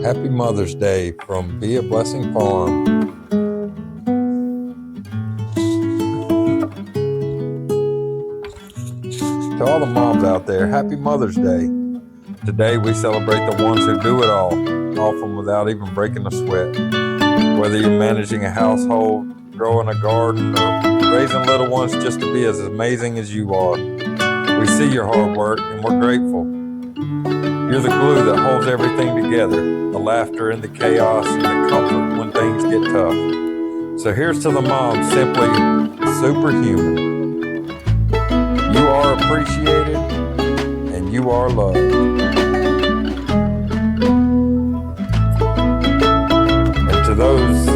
Happy Mother's Day from Be a Blessing Farm. To all the moms out there, happy Mother's Day. Today we celebrate the ones who do it all, often without even breaking a sweat. Whether you're managing a household, growing a garden, or raising little ones just to be as amazing as you are, we see your hard work and we're grateful. You're the glue that holds everything together, the laughter in the chaos and the comfort when things get tough. So here's to the moms, simply superhuman. You are appreciated and you are loved. And to those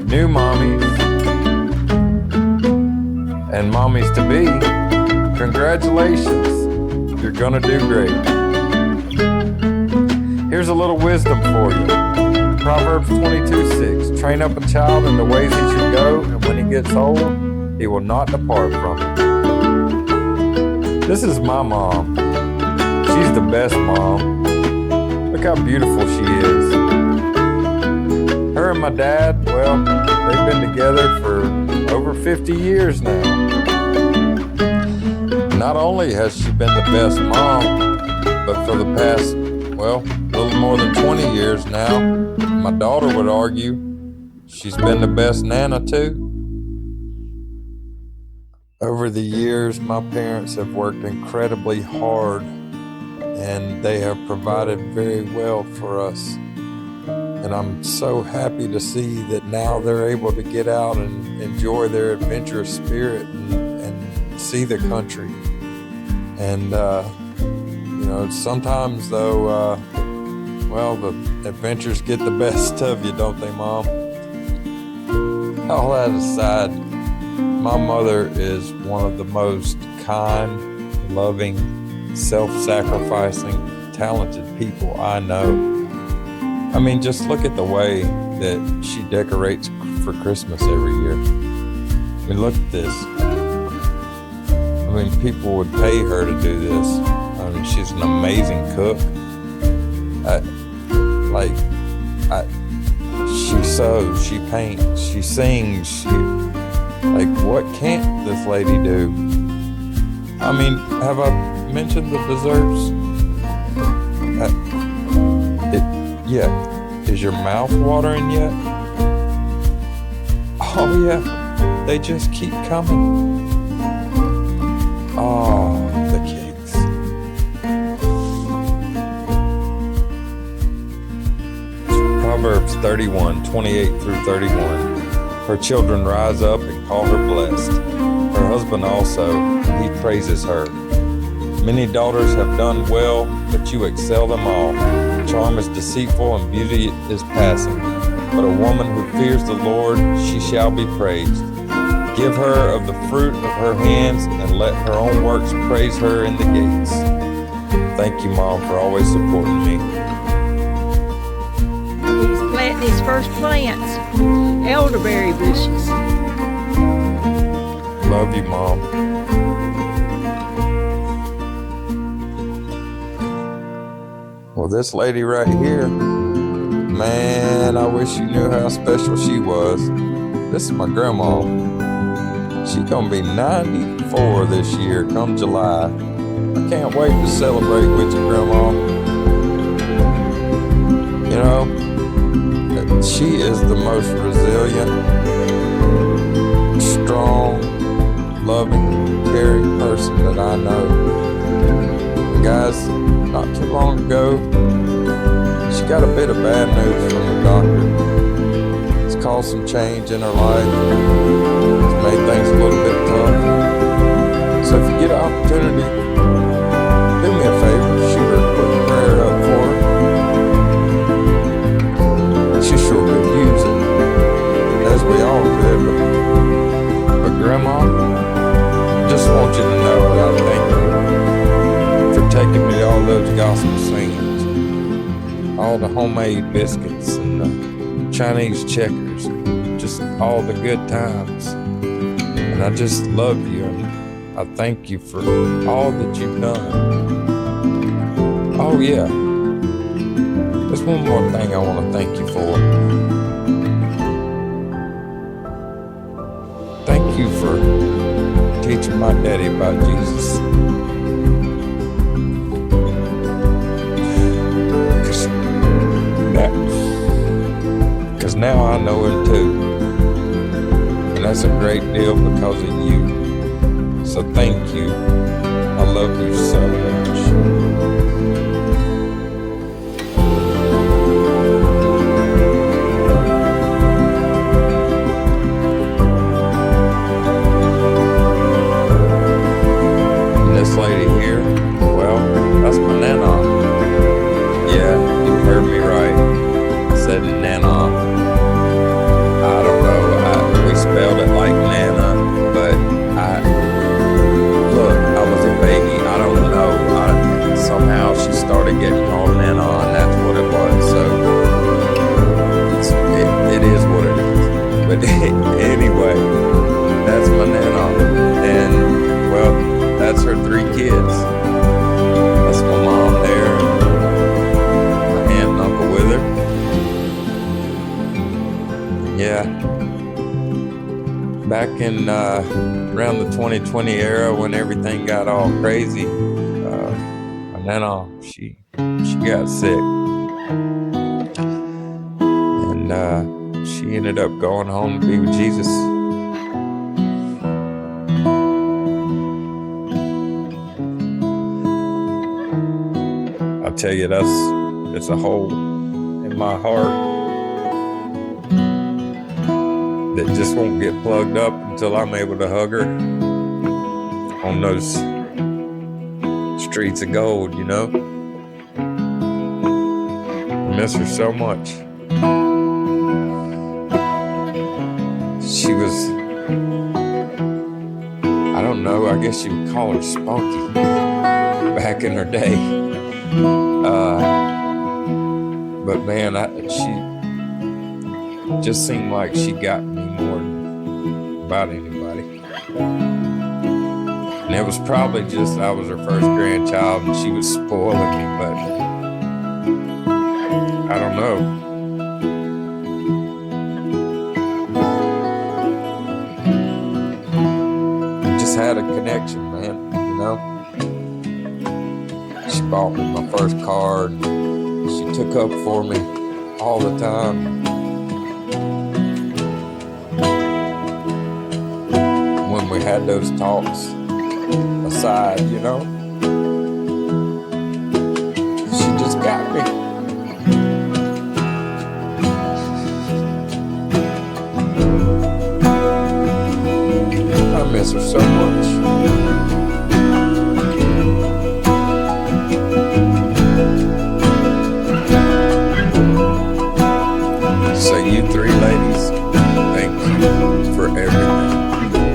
new mommies and mommies to be, congratulations, you're gonna do great. Here's a little wisdom for you. Proverbs 22:6. Train up a child in the ways he should go, and when he gets old, he will not depart from it. This is my mom. She's the best mom. Look how beautiful she is. Her and my dad, well, they've been together for over 50 years now. Not only has she been the best mom, but for the past, well, a little more than 20 years now, my daughter would argue she's been the best nana too. Over the years, my parents have worked incredibly hard and they have provided very well for us. And I'm so happy to see that now they're able to get out and enjoy their adventurous spirit and see the country. And, sometimes though, the adventures get the best of you, don't they, Mom? All that aside, my mother is one of the most kind, loving, self-sacrificing, talented people I know. I mean, just look at the way that she decorates for Christmas every year. I mean, look at this. I mean, people would pay her to do this. I mean, she's an amazing cook. She sews, she paints, she sings. What can't this lady do? I mean, have I mentioned the desserts? Is your mouth watering yet? Oh yeah, they just keep coming. Oh, the cakes. Proverbs 31:28 through 31. Her children rise up and call her blessed. Her husband also, he praises her. Many daughters have done well, but you excel them all. Charm is deceitful and beauty is passing. But a woman who fears the Lord, she shall be praised. Give her of the fruit of her hands and let her own works praise her in the gates. Thank you, Mom, for always supporting me. He's planting his first plants, elderberry bushes. Love you, Mom. Well, this lady right here, man, I wish you knew how special she was. This is my grandma. She's gonna be 94 this year, come July. I can't wait to celebrate with you, Grandma. You know, she is the most resilient, strong, loving, caring person that I know. And guys, not too long ago, she got a bit of bad news from the doctor. It's caused some change in her life. It's made things a little bit tough. So if you get an opportunity, do me a favor, shoot her a quick prayer up for her. She sure could use it, as we all could. But Grandma, I just want you to know that I thank you for taking me to all those gospel singings, all the homemade biscuits and the Chinese checkers, just all the good times. And I just love you, and I thank you for all that you've done. Oh yeah, this one more thing I want to thank you for. Thank you for teaching my daddy about Jesus. Because now I know him too. And that's a great deal because of you. So thank you. I love you so much. And this lady here, well, that's my Nana. Yeah, you heard me right. I said Nana. I don't know. We spelled it like Nana, but look, I was a baby. I don't know. Somehow she started getting called Nana, and that's what it was. So it is what it is. But anyway, that's my Nana, and well, that's her 3 kids. That's my mom there, my aunt and uncle with her. Yeah. Back in around the 2020 era when everything got all crazy, my Nana, she got sick. And she ended up going home to be with Jesus. I'll tell you, it's a hole in my heart that just won't get plugged up until I'm able to hug her on those streets of gold, you know? I miss her so much. She was, I don't know, I guess you would call her spunky back in her day. But man, she just seemed like she got me more than about anybody. And it was probably just I was her first grandchild and she was spoiling me, but I don't know. Just had a connection, man, you know? She bought me my first car and she took up for me all the time. When we had those talks aside, you know, she just got me. I miss her so much. So you 3 ladies, thank you for everything.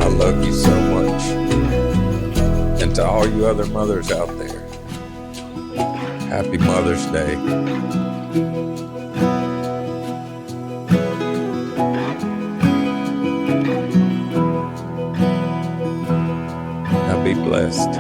I love you so much. And to all you other mothers out there, happy Mother's Day. Now be blessed.